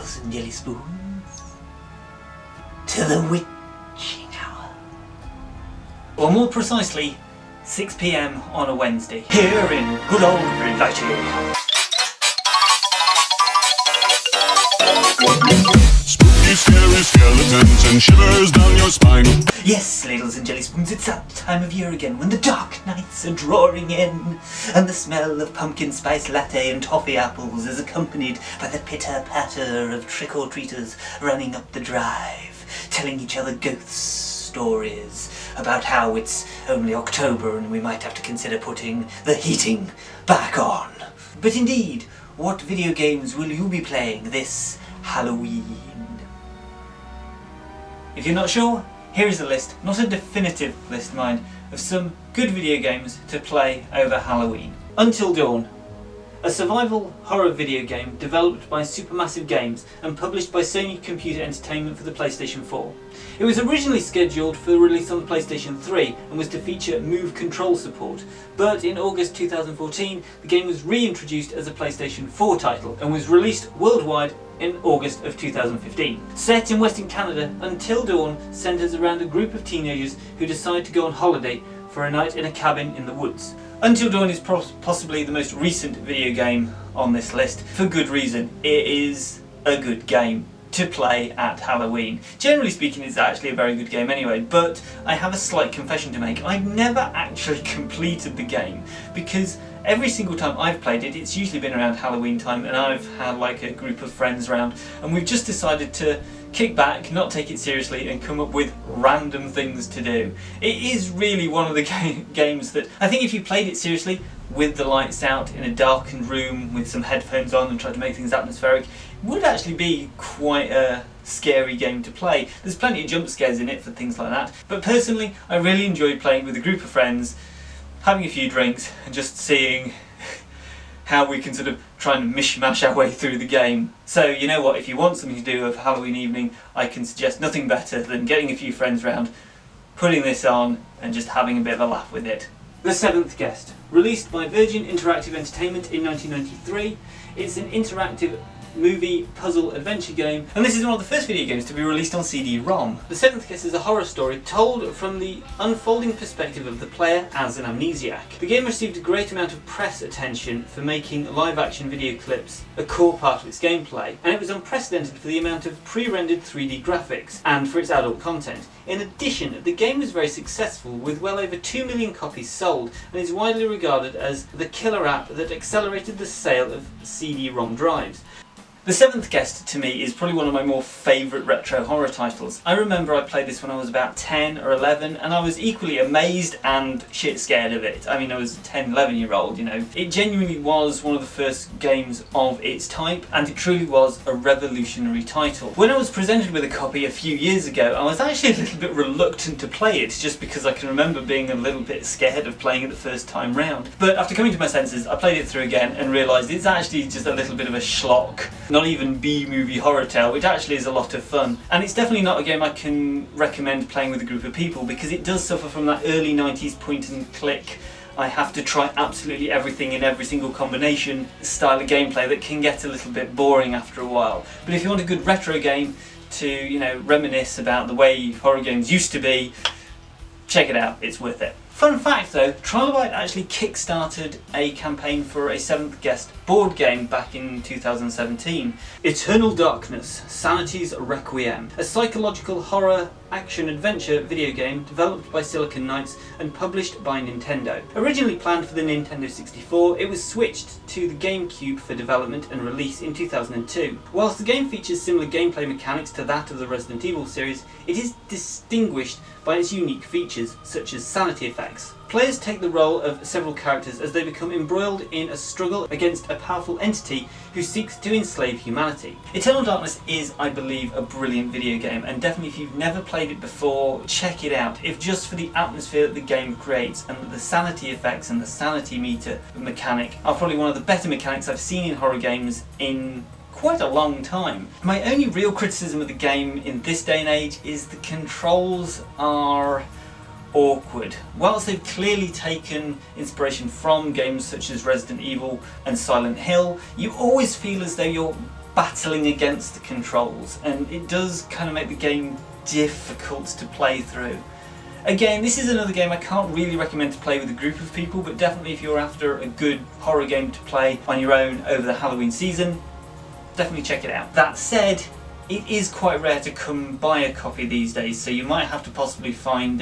ladles and jelly spoons, to the witching hour. Or more precisely, 6 PM on a Wednesday, here in good old Blighty. Spooky, scary skeletons and shivers down your spine. Yes, ladles and jelly spoons, it's that time of year again when the dark nights are drawing in and the smell of pumpkin spice latte and toffee apples is accompanied by the pitter-patter of trick-or-treaters running up the drive, telling each other ghost stories about how it's only October and we might have to consider putting the heating back on. But indeed, what video games will you be playing this Halloween? If you're not sure, here is a list, not a definitive list mind, of some good video games to play over Halloween. Until Dawn, a survival horror video game developed by Supermassive Games and published by Sony Computer Entertainment for the PlayStation 4. It was originally scheduled for release on the PlayStation 3 and was to feature Move Control support, but in August 2014 the game was reintroduced as a PlayStation 4 title and was released worldwide in August of 2015. Set in Western Canada, Until Dawn centres around a group of teenagers who decide to go on holiday for a night in a cabin in the woods. Until Dawn is possibly the most recent video game on this list, for good reason. It is a good game to play at Halloween. Generally speaking, it's actually a very good game anyway, but I have a slight confession to make. I've never actually completed the game because every single time I've played it, it's usually been around Halloween time and I've had like a group of friends around and we've just decided to kick back, not take it seriously and come up with random things to do. It is really one of the games that I think if you played it seriously with the lights out in a darkened room with some headphones on and tried to make things atmospheric, it would actually be quite a scary game to play. There's plenty of jump scares in it for things like that, but personally I really enjoyed playing with a group of friends, having a few drinks and just seeing how we can sort of try and mishmash our way through the game. So you know what, if you want something to do of Halloween evening, I can suggest nothing better than getting a few friends round, putting this on and just having a bit of a laugh with it. The Seventh Guest, released by Virgin Interactive Entertainment in 1993. It's an interactive movie puzzle adventure game, and this is one of the first video games to be released on CD-ROM. The Seventh Guest is a horror story told from the unfolding perspective of the player as an amnesiac. The game received a great amount of press attention for making live-action video clips a core part of its gameplay, and it was unprecedented for the amount of pre-rendered 3D graphics and for its adult content. In addition, the game was very successful with well over 2 million copies sold and is widely regarded as the killer app that accelerated the sale of CD-ROM drives. The Seventh Guest, to me, is probably one of my more favourite retro horror titles. I remember I played this when I was about 10 or 11 and I was equally amazed and shit scared of it. I mean, I was a 10, 11 year old, you know. It genuinely was one of the first games of its type and it truly was a revolutionary title. When I was presented with a copy a few years ago, I was actually a little bit reluctant to play it just because I can remember being a little bit scared of playing it the first time round. But after coming to my senses, I played it through again and realised it's actually just a little bit of a schlock. Not even B-movie horror tale, which actually is a lot of fun. And it's definitely not a game I can recommend playing with a group of people because it does suffer from that early 90s point and click, I have to try absolutely everything in every single combination style of gameplay that can get a little bit boring after a while. But if you want a good retro game to, you know, reminisce about the way horror games used to be, check it out, it's worth it. Fun fact though, Trilobite actually kickstarted a campaign for a Seventh Guest board game back in 2017. Eternal Darkness, Sanity's Requiem, a psychological horror action-adventure video game developed by Silicon Knights and published by Nintendo. Originally planned for the Nintendo 64, it was switched to the GameCube for development and release in 2002. Whilst the game features similar gameplay mechanics to that of the Resident Evil series, it is distinguished by its unique features, such as sanity effects. Players take the role of several characters as they become embroiled in a struggle against a powerful entity who seeks to enslave humanity. Eternal Darkness is, I believe, a brilliant video game, and definitely if you've never played it before, check it out. If just for the atmosphere that the game creates and the sanity effects and the sanity meter mechanic are probably one of the better mechanics I've seen in horror games in quite a long time. My only real criticism of the game in this day and age is the controls are awkward. Whilst they've clearly taken inspiration from games such as Resident Evil and Silent Hill, you always feel as though you're battling against the controls, and it does kind of make the game difficult to play through. Again, this is another game I can't really recommend to play with a group of people, but definitely if you're after a good horror game to play on your own over the Halloween season, definitely check it out. That said, it is quite rare to come by a copy these days, so you might have to possibly find,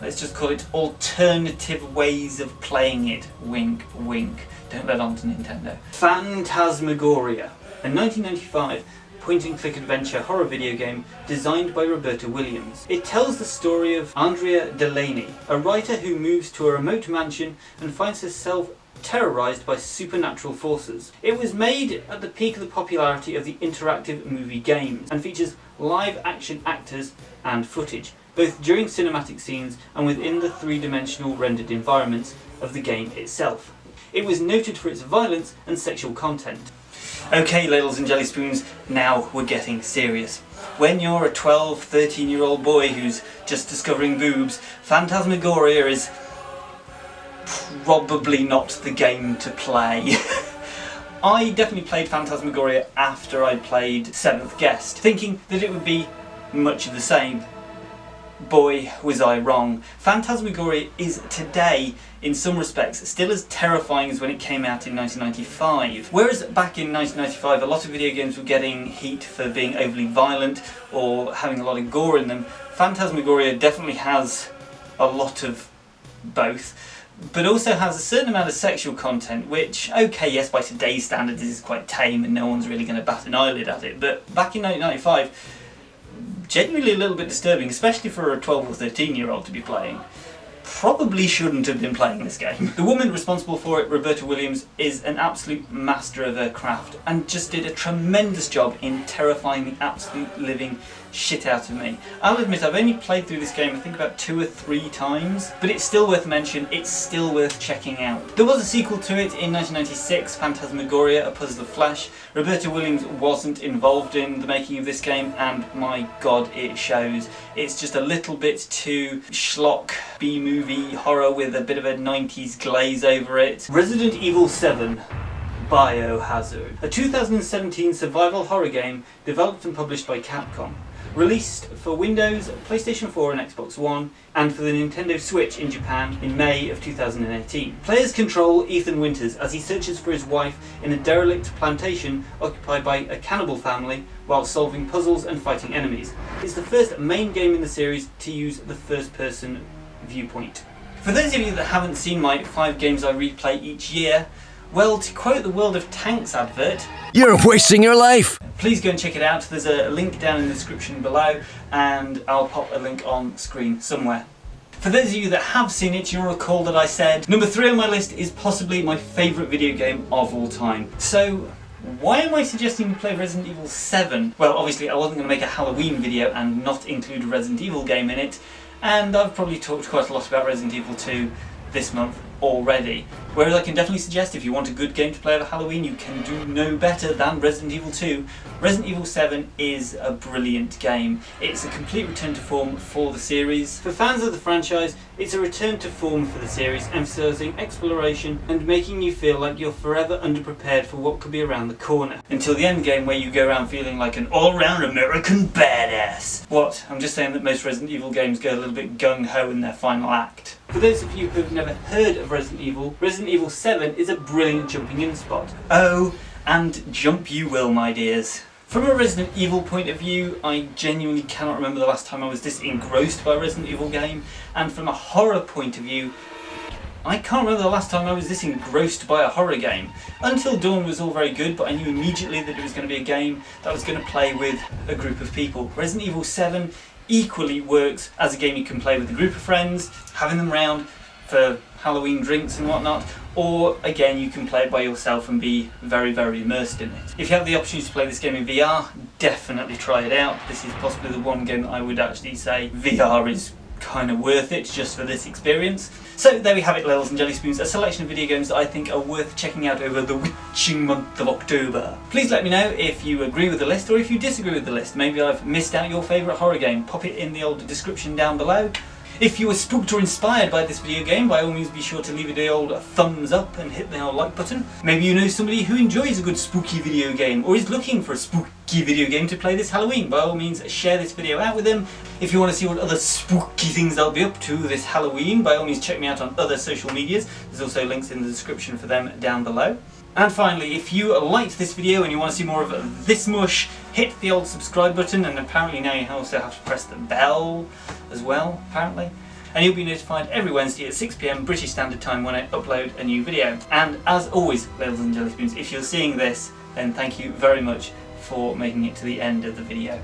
let's just call it alternative ways of playing it. Wink, wink. Don't let on to Nintendo. Phantasmagoria, a 1995 point-and-click adventure horror video game designed by Roberta Williams. It tells the story of Andrea Delaney, a writer who moves to a remote mansion and finds herself terrorised by supernatural forces. It was made at the peak of the popularity of the interactive movie games and features live-action actors and footage, both during cinematic scenes and within the three-dimensional rendered environments of the game itself. It was noted for its violence and sexual content. Okay, ladles and jelly spoons, now we're getting serious. When you're a 12, 13-year-old boy who's just discovering boobs, Phantasmagoria is probably not the game to play. I definitely played Phantasmagoria after I played Seventh Guest, thinking that it would be much of the same. Boy, was I wrong. Phantasmagoria is today, in some respects, still as terrifying as when it came out in 1995. Whereas back in 1995 a lot of video games were getting heat for being overly violent or having a lot of gore in them, Phantasmagoria definitely has a lot of both, but also has a certain amount of sexual content, which, okay, yes, by today's standards is quite tame and no one's really going to bat an eyelid at it, but back in 1995, genuinely a little bit disturbing, especially for a 12 or 13-year-old to be playing. Probably shouldn't have been playing this game. The woman responsible for it, Roberta Williams, is an absolute master of her craft and just did a tremendous job in terrifying the absolute living shit out of me. I'll admit I've only played through this game I think about 2 or 3 times, but it's still worth mention, it's still worth checking out. There was a sequel to it in 1996, Phantasmagoria, A Puzzle of Flesh. Roberta Williams wasn't involved in the making of this game, and my god, it shows. It's just a little bit too schlock, B-movie horror with a bit of a 90s glaze over it. Resident Evil 7. Biohazard, a 2017 survival horror game developed and published by Capcom. Released for Windows, PlayStation 4 and Xbox One, and for the Nintendo Switch in Japan in May of 2018. Players control Ethan Winters as he searches for his wife in a derelict plantation occupied by a cannibal family while solving puzzles and fighting enemies. It's the first main game in the series to use the first-person viewpoint. For those of you that haven't seen my 5 games I replay each year, well, to quote the World of Tanks advert, "You're wasting your life!" Please go and check it out. There's a link down in the description below, and I'll pop a link on screen somewhere. For those of you that have seen it, you'll recall that I said number 3 on my list is possibly my favourite video game of all time. So why am I suggesting you play Resident Evil 7? Well, obviously I wasn't going to make a Halloween video and not include a Resident Evil game in it, and I've probably talked quite a lot about Resident Evil 2 this month already. Whereas I can definitely suggest if you want a good game to play over Halloween, you can do no better than Resident Evil 2. Resident Evil 7 is a brilliant game. It's a complete return to form for the series. For fans of the franchise, it's a return to form for the series, emphasising exploration and making you feel like you're forever underprepared for what could be around the corner. Until the end game where you go around feeling like an all-round American badass. What? I'm just saying that most Resident Evil games go a little bit gung-ho in their final act. For those of you who've never heard of Resident Evil 7 is a brilliant jumping in spot. Oh, and jump you will, my dears. From a Resident Evil point of view, I genuinely cannot remember the last time I was this engrossed by a Resident Evil game, and from a horror point of view, I can't remember the last time I was this engrossed by a horror game. Until Dawn was all very good, but I knew immediately that it was going to be a game that I was going to play with a group of people. Resident Evil 7 equally works as a game you can play with a group of friends, having them round for Halloween drinks and whatnot, or again you can play it by yourself and be very, very immersed in it. If you have the opportunity to play this game in VR, definitely try it out. This is possibly the one game that I would actually say VR is kind of worth it just for this experience. So there we have it, ladles and jelly spoons, a selection of video games that I think are worth checking out over the witching month of October. Please let me know if you agree with the list or if you disagree with the list. Maybe I've missed out your favourite horror game. Pop it in the old description down below. If you were spooked or inspired by this video game, by all means be sure to leave it the old thumbs up and hit the old like button. Maybe you know somebody who enjoys a good spooky video game or is looking for a spooky video game to play this Halloween. By all means share this video out with them. If you want to see what other spooky things I'll be up to this Halloween, by all means check me out on other social medias. There's also links in the description for them down below. And finally, if you liked this video and you want to see more of this mush, hit the old subscribe button, and apparently now you also have to press the bell as well, apparently. And you'll be notified every Wednesday at 6 PM British Standard Time when I upload a new video. And as always, Ladles and Jelly Spoons, if you're seeing this, then thank you very much for making it to the end of the video.